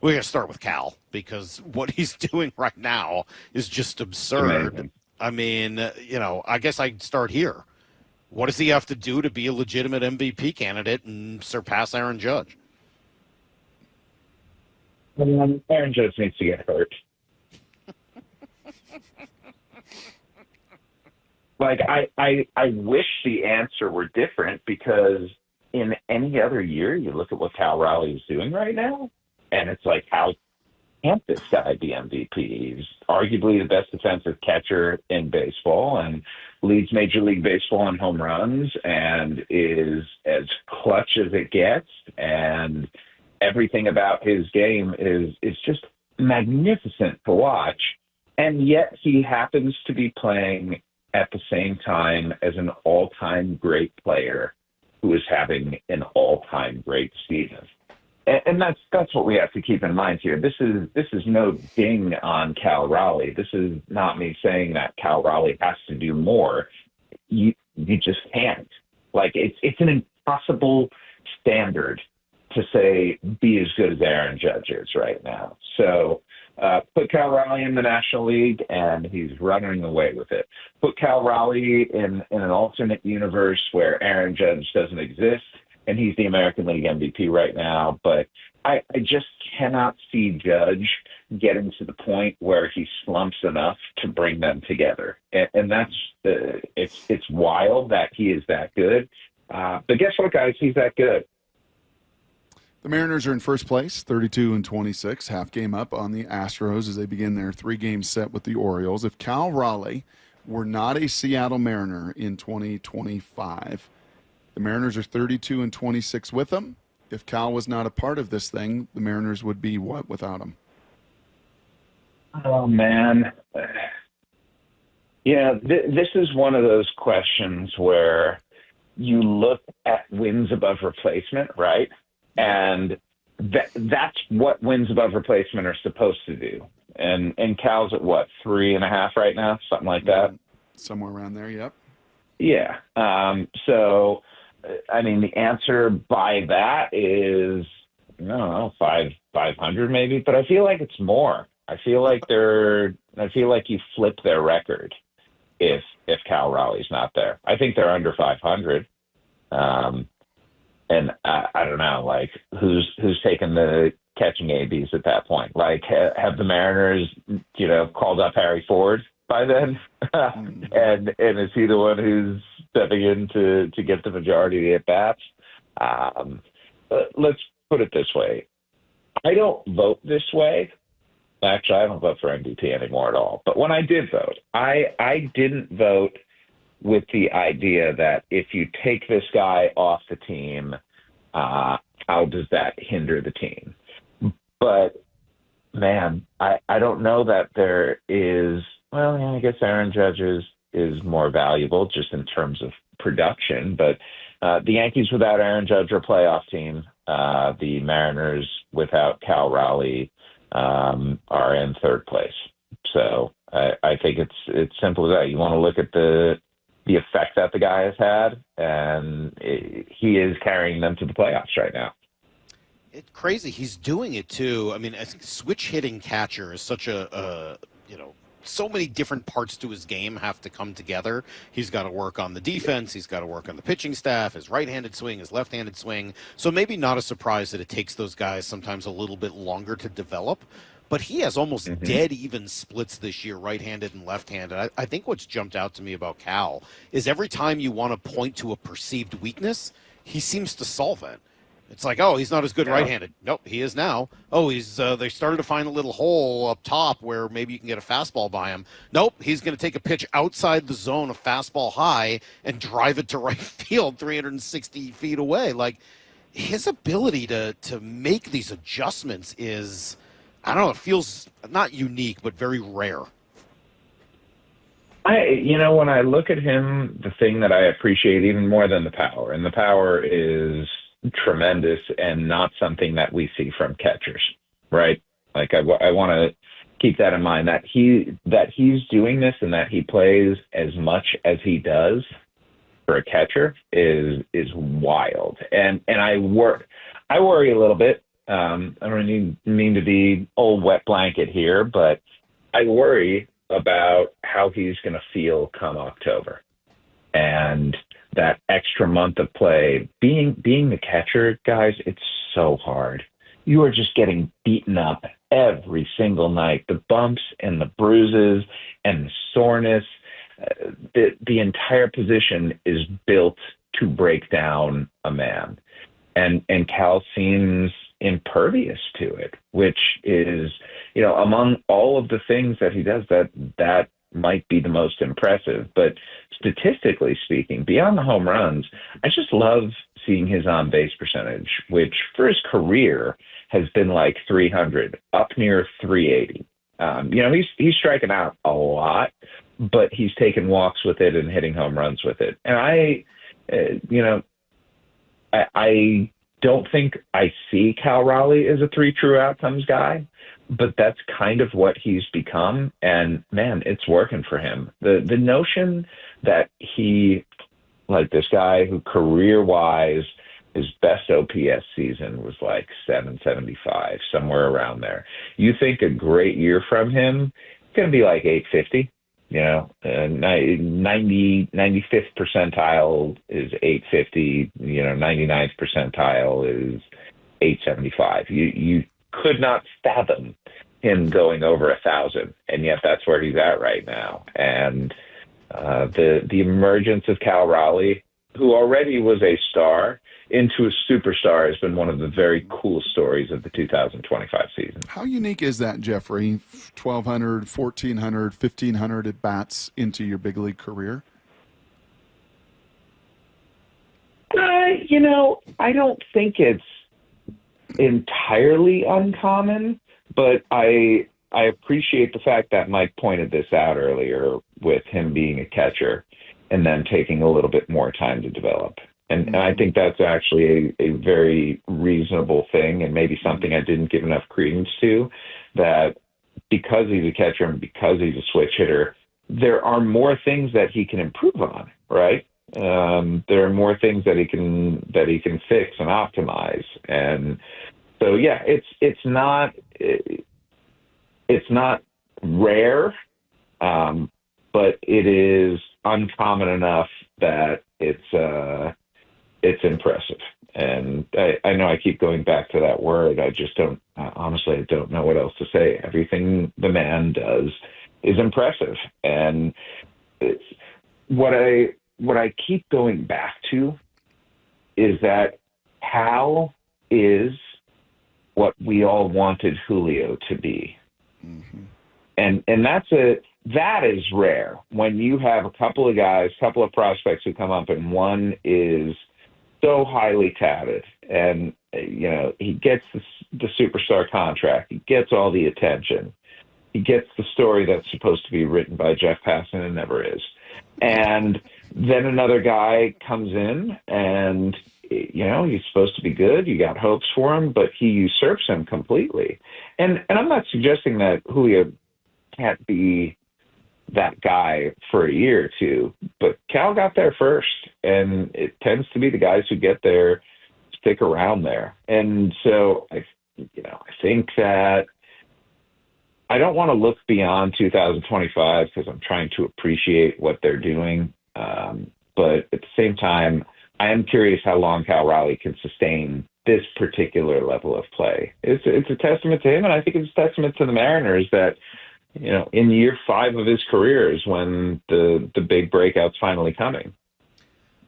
We're going to start with Cal because what he's doing right now is just absurd. Amazing. I mean, I guess I'd start here. What does he have to do to be a legitimate MVP candidate and surpass Aaron Judge? Aaron Judge needs to get hurt. I wish the answer were different, because in any other year, you look at what Cal Raleigh is doing right now, and it's like, how can't this guy be MVP? He's arguably the best defensive catcher in baseball and leads Major League Baseball in home runs and is as clutch as it gets. And everything about his game is just magnificent to watch. And yet he happens to be playing at the same time as an all-time great player who is having an all-time great season. And that's what we have to keep in mind here. This is no ding on Cal Raleigh. This is not me saying that Cal Raleigh has to do more. You just can't. Like, it's an impossible standard to say be as good as Aaron Judge is right now. So put Cal Raleigh in the National League, and he's running away with it. Put Cal Raleigh in an alternate universe where Aaron Judge doesn't exist, and he's the American League MVP right now. But I just cannot see Judge getting to the point where he slumps enough to bring them together. And that's it's wild that he is that good. But guess what, guys? He's that good. The Mariners are in first place, 32-26, half game up on the Astros as they begin their 3-game set with the Orioles. If Cal Raleigh were not a Seattle Mariner in 2025, the Mariners are 32-26 with him. If Cal was not a part of this thing, the Mariners would be what without him? Oh, man. Yeah, this is one of those questions where you look at wins above replacement, right? And that's what wins above replacement are supposed to do. And Cal's at what, 3.5 right now? Something like that? Somewhere around there, yep. Yeah. So, I mean, the answer by that is, I don't know, 500 maybe, but I feel like it's more. I feel like you flip their record if Cal Raleigh's not there. I think they're under 500. And I don't know, like, who's taking the catching ABs at that point? Like, have the Mariners, called up Harry Ford by then? and is he the one who's stepping in to get the majority of the at-bats? Let's put it this way. I don't vote this way. Actually, I don't vote for MVP anymore at all. But when I did vote, I didn't vote with the idea that if you take this guy off the team, how does that hinder the team? But, man, I don't know that there is – well, yeah, I guess Aaron Judge is more valuable just in terms of production. But the Yankees without Aaron Judge are a playoff team. The Mariners without Cal Raleigh are in third place. So I think it's simple as that. You want to look at the effect that the guy has had, and he is carrying them to the playoffs right now. It's crazy. He's doing it, too. I mean, I think switch hitting catcher is such so many different parts to his game have to come together. He's got to work on the defense. He's got to work on the pitching staff, his right-handed swing, his left-handed swing. So maybe not a surprise that it takes those guys sometimes a little bit longer to develop. But he has almost dead even splits this year, right-handed and left-handed. I think what's jumped out to me about Cal is every time you want to point to a perceived weakness, he seems to solve it. It's like, oh, he's not as good right-handed. Nope, he is now. Oh, they started to find a little hole up top where maybe you can get a fastball by him. Nope, he's going to take a pitch outside the zone, a fastball high, and drive it to right field 360 feet away. Like, his ability to make these adjustments is, I don't know, it feels not unique, but very rare. When I look at him, the thing that I appreciate even more than the power, and the power is tremendous and not something that we see from catchers, right? Like, I want to keep that in mind, that he's doing this and that he plays as much as he does for a catcher is wild. And I worry a little bit I don't mean to be old wet blanket here, but I worry about how he's going to feel come October. And that extra month of play, being the catcher, guys, it's so hard. You are just getting beaten up every single night. The bumps and the bruises and the soreness, the entire position is built to break down a man. And Cal seems impervious to it, which is, among all of the things that he does, that might be the most impressive. But statistically speaking, beyond the home runs, I just love seeing his on-base percentage, which for his career has been like 300, up near 380. He's striking out a lot, but he's taking walks with it and hitting home runs with it. And I don't think I see Cal Raleigh as a three true outcomes guy, but that's kind of what he's become. And man, it's working for him. The notion that he, like this guy who career wise, his best OPS season was like 775, somewhere around there. You think a great year from him, it's going to be like 850. 95th percentile is 850, 99th percentile is 875. You could not fathom him going over 1,000, and yet that's where he's at right now. And the emergence of Cal Raleigh, who already was a star, into a superstar has been one of the very cool stories of the 2025 season. How unique is that, Jeffrey? 1,200, 1,400, 1,500 at bats into your big league career? I don't think it's entirely uncommon, but I appreciate the fact that Mike pointed this out earlier with him being a catcher and then taking a little bit more time to develop. And I think that's actually a very reasonable thing, and maybe something I didn't give enough credence to, that because he's a catcher and because he's a switch hitter, there are more things that he can improve on, right? There are more things that he can fix and optimize. And so, yeah, it's not rare, but it is uncommon enough that it's impressive. And I know I keep going back to that word. I just don't, honestly, I don't know what else to say. Everything the man does is impressive. And what I keep going back to is that Cal is what we all wanted Julio to be. Mm-hmm. And that is rare when you have a couple of prospects who come up and one is so highly touted and, he gets the superstar contract. He gets all the attention. He gets the story that's supposed to be written by Jeff Passan and never is. And then another guy comes in and, he's supposed to be good. You got hopes for him, but he usurps him completely. And I'm not suggesting that Julio can't be that guy for a year or two, but Cal got there first, and it tends to be the guys who get there stick around there. And so I think that I don't want to look beyond 2025 because I'm trying to appreciate what they're doing. But at the same time, I am curious how long Cal Raleigh can sustain this particular level of play. It's a testament to him, and I think it's a testament to the Mariners that, in year 5 of his career is when the big breakout's finally coming.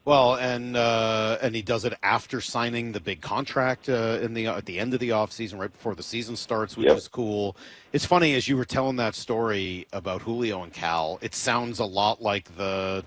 Well, and he does it after signing the big contract at the end of the offseason, right before the season starts, which is cool. It's funny, as you were telling that story about Julio and Cal, it sounds a lot like the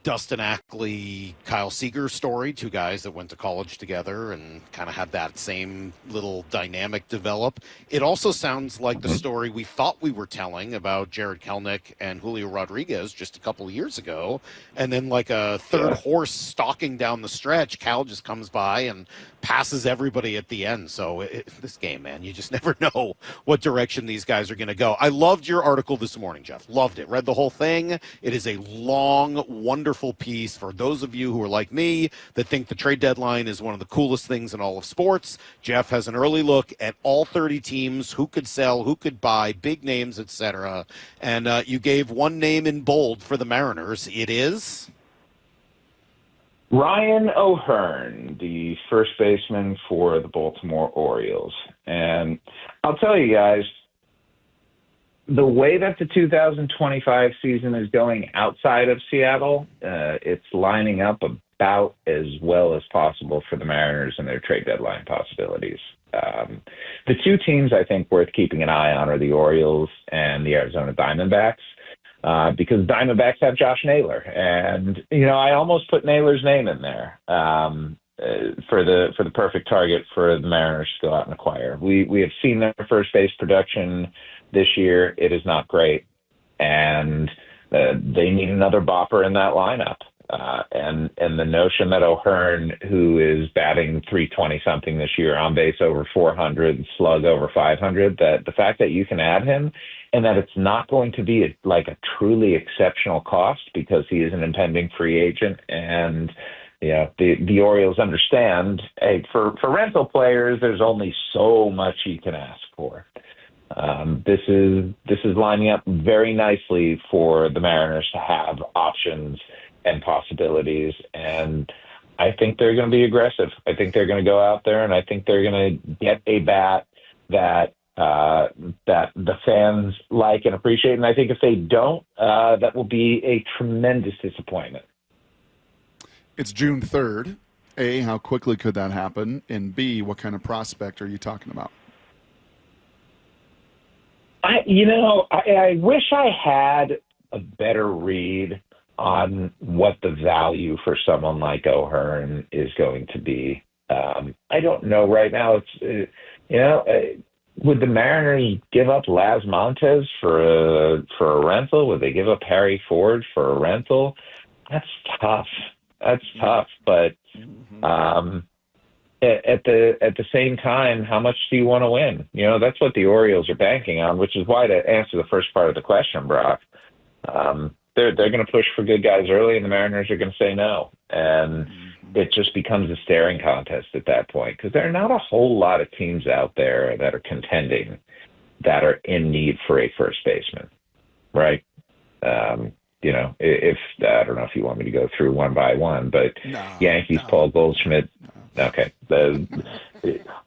Dustin Ackley, Kyle Seager story, two guys that went to college together and kind of had that same little dynamic develop. It also sounds like the story we thought we were telling about Jared Kelenic and Julio Rodriguez just a couple of years ago. And then like a third horse stalking down the stretch, Cal just comes by and passes everybody at the end. So this game, man, you just never know what direction these guys are going to go. I loved your article this morning, Jeff. Loved it. Read the whole thing. It is a long, wonderful wonderful piece for those of you who are like me that think the trade deadline is one of the coolest things in all of sports. Jeff has an early look at all 30 teams, who could sell, who could buy, big names, etc. And you gave one name in bold for the Mariners. It is Ryan O'Hearn, the first baseman for the Baltimore Orioles. And I'll tell you guys, the way that the 2025 season is going outside of Seattle, it's lining up about as well as possible for the Mariners and their trade deadline possibilities. The two teams I think worth keeping an eye on are the Orioles and the Arizona Diamondbacks, because Diamondbacks have Josh Naylor. And, I almost put Naylor's name in there for the perfect target for the Mariners to go out and acquire. We have seen their first base production this year. It is not great, and they need another bopper in that lineup. And the notion that O'Hearn, who is batting 320 something this year, on base over 400, slug over 500, that the fact that you can add him and that it's not going to be a truly exceptional cost because he is an impending free agent. And the Orioles understand, hey, for rental players, there's only so much you can ask for. This is lining up very nicely for the Mariners to have options and possibilities, and I think they're going to be aggressive. I think they're going to go out there, and I think they're going to get a bat that the fans like and appreciate. And I think if they don't, that will be a tremendous disappointment. It's June 3rd. A, how quickly could that happen? And B, what kind of prospect are you talking about? I wish I had a better read on what the value for someone like O'Hearn is going to be. I don't know right now. Would the Mariners give up Laz Montes for a rental? Would they give up Harry Ford for a rental? That's tough. But at the same time, how much do you want to win? That's what the Orioles are banking on, which is why, to answer the first part of the question, Brock, they're going to push for good guys early, and the Mariners are going to say no. And it just becomes a staring contest at that point, because there are not a whole lot of teams out there that are contending that are in need for a first baseman, right? If I don't know if you want me to go through one by one, but Yankees, Paul Goldschmidt. Okay.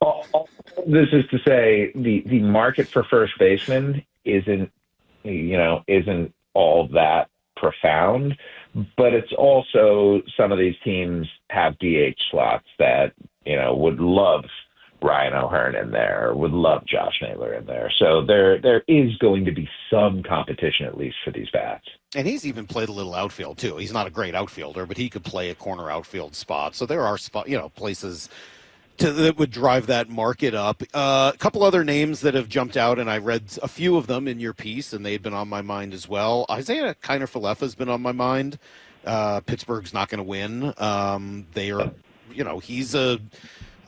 All this is to say the market for first baseman isn't all that profound, but it's also some of these teams have DH slots that, would love Ryan O'Hearn in there, would love Josh Naylor in there. So there is going to be some competition, at least for these bats. And he's even played a little outfield too. He's not a great outfielder, but he could play a corner outfield spot. So there are places that would drive that market up. A couple other names that have jumped out, and I read a few of them in your piece, and they've been on my mind as well. Isaiah Kiner-Falefa has been on my mind. Pittsburgh's not going to win. He's a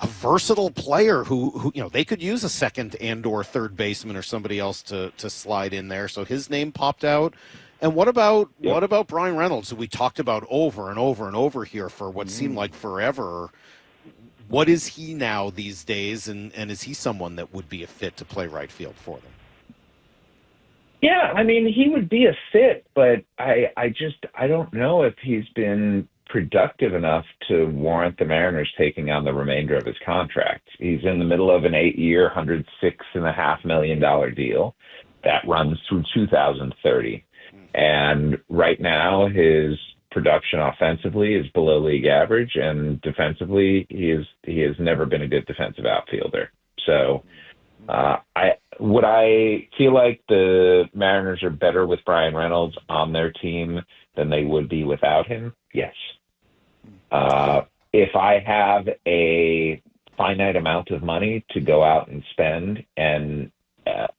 versatile player who they could use a second and/or third baseman or somebody else to slide in there. So his name popped out. And what about Brian Reynolds, who we talked about over and over and over here for what seemed like forever? What is he now these days, and is he someone that would be a fit to play right field for them? Yeah, he would be a fit, but I don't know if he's been productive enough to warrant the Mariners taking on the remainder of his contract. He's in the middle of an 8-year, $106.5 million deal that runs through 2030. And right now, his production offensively is below league average, and defensively, he has never been a good defensive outfielder. So, I feel like the Mariners are better with Brian Reynolds on their team than they would be without him? Yes. If I have a finite amount of money to go out and spend, and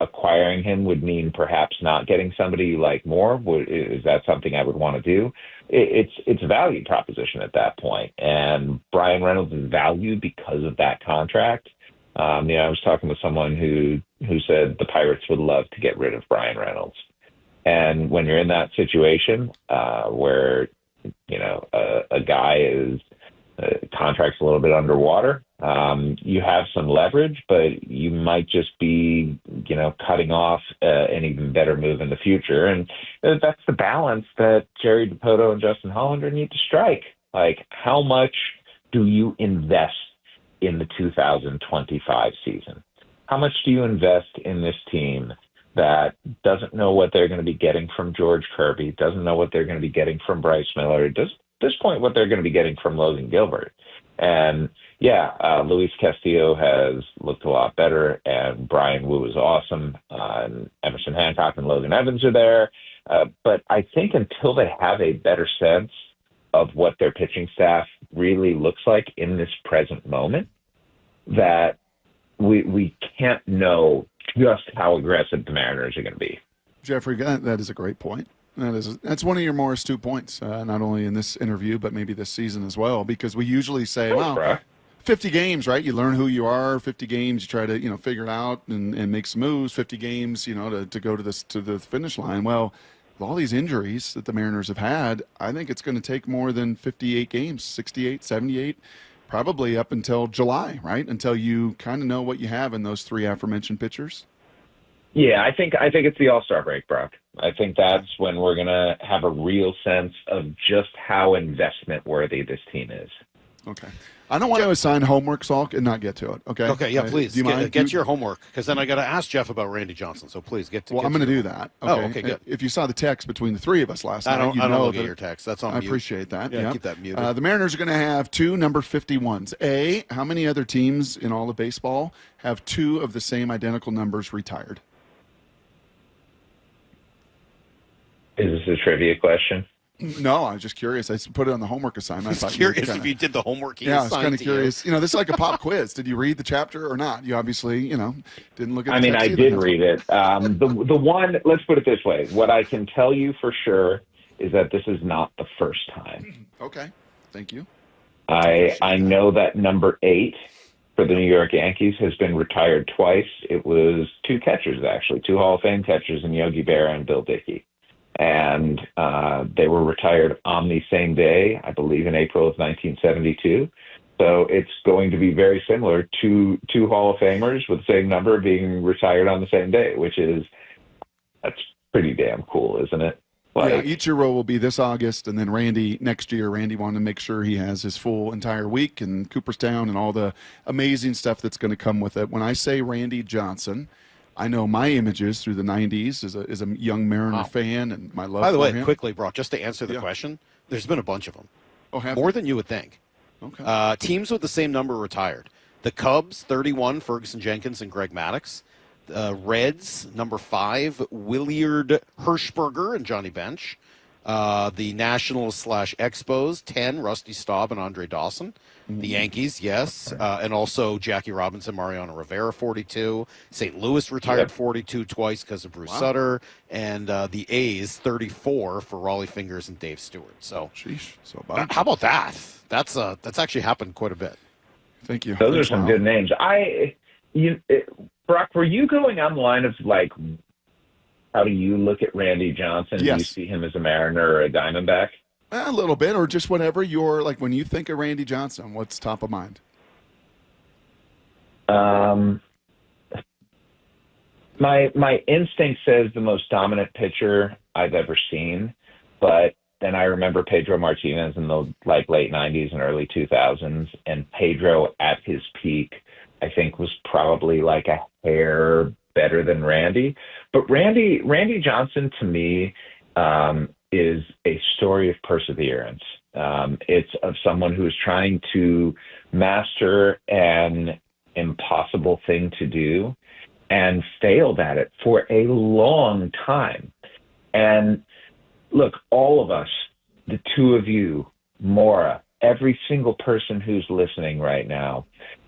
acquiring him would mean perhaps not getting somebody you like more, is that something I would want to do? It's a value proposition at that point. And Brian Reynolds is valued because of that contract. I was talking with someone who said the Pirates would love to get rid of Brian Reynolds. And when you're in that situation where a guy is contract's a little bit underwater. You have some leverage, but you might just be, cutting off an even better move in the future. And that's the balance that Jerry Dipoto and Justin Hollander need to strike. Like, how much do you invest in the 2025 season? How much do you invest in this team that doesn't know what they're going to be getting from George Kirby, doesn't know what they're going to be getting from Bryce Miller, does at this point what they're going to be getting from Logan Gilbert? And Luis Castillo has looked a lot better, and Brian Wu is awesome, and Emerson Hancock and Logan Evans are there. But I think until they have a better sense of what their pitching staff really looks like in this present moment, that we can't know just how aggressive the Mariners are going to be. Jeffrey, that is a great point. That's one of your more astute points, not only in this interview, but maybe this season as well, because we usually say, 50 games, right? You learn who you are. 50 games, you try to, figure it out and make some moves. 50 games, to go to the finish line. Well, with all these injuries that the Mariners have had, I think it's going to take more than 58 games, 68, 78, probably up until July, right? Until you kind of know what you have in those three aforementioned pitchers. Yeah, I think it's the All-Star break, Brock. I think that's when we're going to have a real sense of just how investment worthy this team is. Okay. I don't want to assign homework, Salk, and not get to it. Okay. Okay. Yeah. Please do you mind? Get to your homework, because then I got to ask Jeff about Randy Johnson. So please get to. Well, I'm going to do that. Okay? Oh, okay. Good. If you saw the text between the three of us last night, I don't look at your text. That's on I mute. appreciate that. Yeah, keep that muted. The Mariners are going to have two number 51s. How many other teams in all of baseball have two of the same identical numbers retired? Is this a trivia question? No, I was just curious. I put it on the homework assignment. I was curious if you did the homework. Yeah, I was kind of curious. This is like a pop quiz. Did you read the chapter or not? You obviously, didn't look at. I did read it. The one. Let's put it this way. What I can tell you for sure is that this is not the first time. Okay, thank you. I know that number 8 for the New York Yankees has been retired twice. It was 2 catchers, actually, 2 Hall of Fame catchers in Yogi Berra and Bill Dickey. And they were retired on the same day, I believe, in April of 1972. So it's going to be very similar to 2 Hall of Famers with the same number being retired on the same day, that's pretty damn cool, isn't it? Ichiro will be this August, and then Randy next year. Randy wanted to make sure he has his full entire week in Cooperstown and all the amazing stuff that's going to come with it. When I say Randy Johnson, I know my images through the 90s as a young Mariner fan and my love for him. By the way, quickly, Brock, just to answer the question, there's been a bunch of them. Oh, more than you would think. Okay. Teams with the same number retired. The Cubs, 31, Ferguson Jenkins and Greg Maddux. Reds, number 5, Willard Hirschberger and Johnny Bench. The Nationals / Expos, 10, Rusty Staub and Andre Dawson. The Yankees, yes. And also Jackie Robinson, Mariano Rivera, 42. St. Louis retired 42 twice because of Bruce Sutter. And the A's, 34 for Raleigh Fingers and Dave Stewart. So, how about that? That's actually happened quite a bit. Thank you. Those are some good names. Brock, were you going on the line of how do you look at Randy Johnson? Yes. Do you see him as a Mariner or a Diamondback? A little bit, or just whatever you're like. When you think of Randy Johnson, what's top of mind? My instinct says the most dominant pitcher I've ever seen, but then I remember Pedro Martinez in the late 90s and early 2000s, and Pedro at his peak, I think, was probably a hair better than Randy. But Randy Johnson, to me, is a story of perseverance. It's of someone who is trying to master an impossible thing to do and failed at it for a long time. And look, all of us, the two of you, Maura, every single person who's listening right now,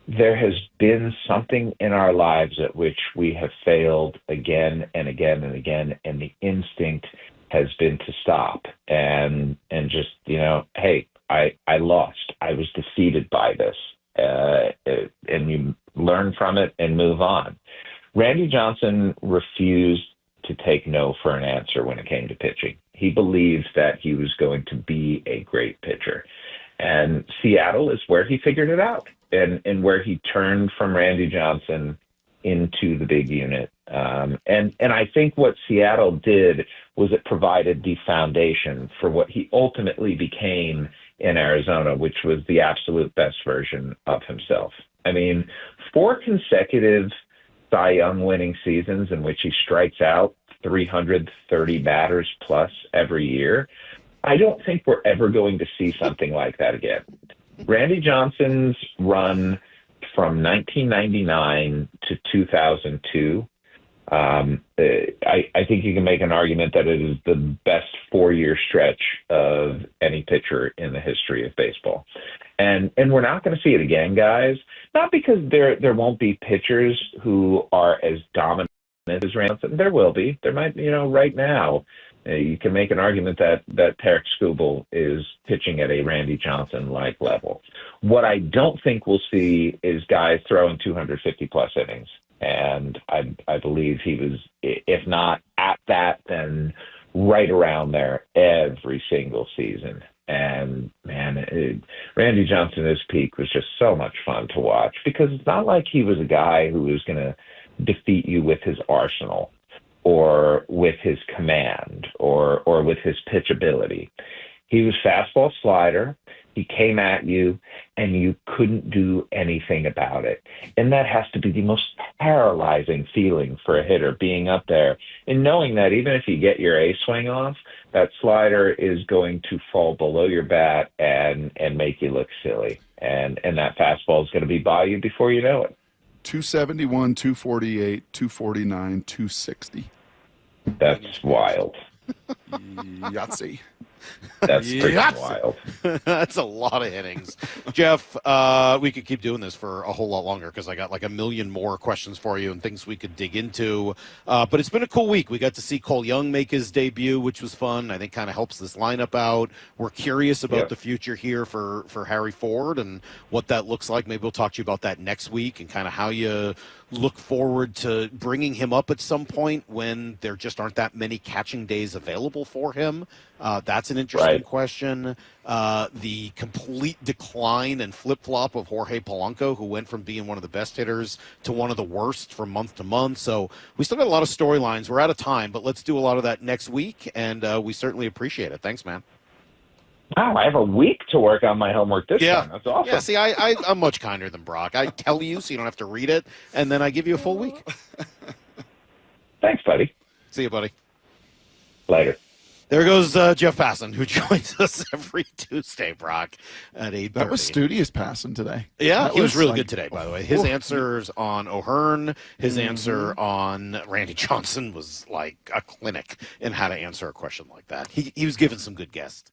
there has been something in our lives at which we have failed again and again and again, and the instinct has been to stop and just, hey, I lost. I was defeated by this. And you learn from it and move on. Randy Johnson refused to take no for an answer when it came to pitching. He believed that he was going to be a great pitcher. And Seattle is where he figured it out, and where he turned from Randy Johnson into the big unit. And I think what Seattle did was it provided the foundation for what he ultimately became in Arizona, which was the absolute best version of himself. I mean, 4 consecutive Cy Young winning seasons in which he strikes out 330 batters plus every year. I don't think we're ever going to see something like that again. Randy Johnson's run from 1999 to 2002, I think you can make an argument that it is the best 4-year stretch of any pitcher in the history of baseball. And we're not going to see it again, guys. Not because there won't be pitchers who are as dominant as Randy Johnson. There will be. There might, right now, you can make an argument that Tarek Skubal is pitching at a Randy Johnson-like level. What I don't think we'll see is guys throwing 250-plus innings. And I believe he was, if not at that, then right around there every single season. And, man, Randy Johnson at his peak was just so much fun to watch, because it's not like he was a guy who was going to defeat you with his arsenal or with his command or with his pitch ability. He was fastball slider. He came at you, and you couldn't do anything about it. And that has to be the most paralyzing feeling for a hitter, being up there and knowing that even if you get your A swing off, that slider is going to fall below your bat and make you look silly. And that fastball is going to be by you before you know it. 271, 248, 249, 260. That's wild. Yahtzee. That's freaking wild. That's a lot of innings. Jeff, we could keep doing this for a whole lot longer, because I got like a million more questions for you and things we could dig into. But it's been a cool week. We got to see Cole Young make his debut, which was fun. I think kind of helps this lineup out. We're curious about the future here for Harry Ford and what that looks like. Maybe we'll talk to you about that next week and kind of how you look forward to bringing him up at some point when there just aren't that many catching days available for him. That's an interesting question. The complete decline and flip-flop of Jorge Polanco, who went from being one of the best hitters to one of the worst from month to month. So we still got a lot of storylines. We're out of time, but let's do a lot of that next week, and we certainly appreciate it. Thanks, man. Wow, I have a week to work on my homework this time. That's awesome. Yeah, see, I'm much kinder than Brock. I tell you so you don't have to read it, and then I give you a full week. Thanks, buddy. See you, buddy. Later. There goes Jeff Passan, who joins us every Tuesday, Brock, at 8:30. That was studious Passan today. Yeah, he was really good today, by the way. His answers on O'Hearn, his answer on Randy Johnson was like a clinic in how to answer a question like that. He was giving some good guests.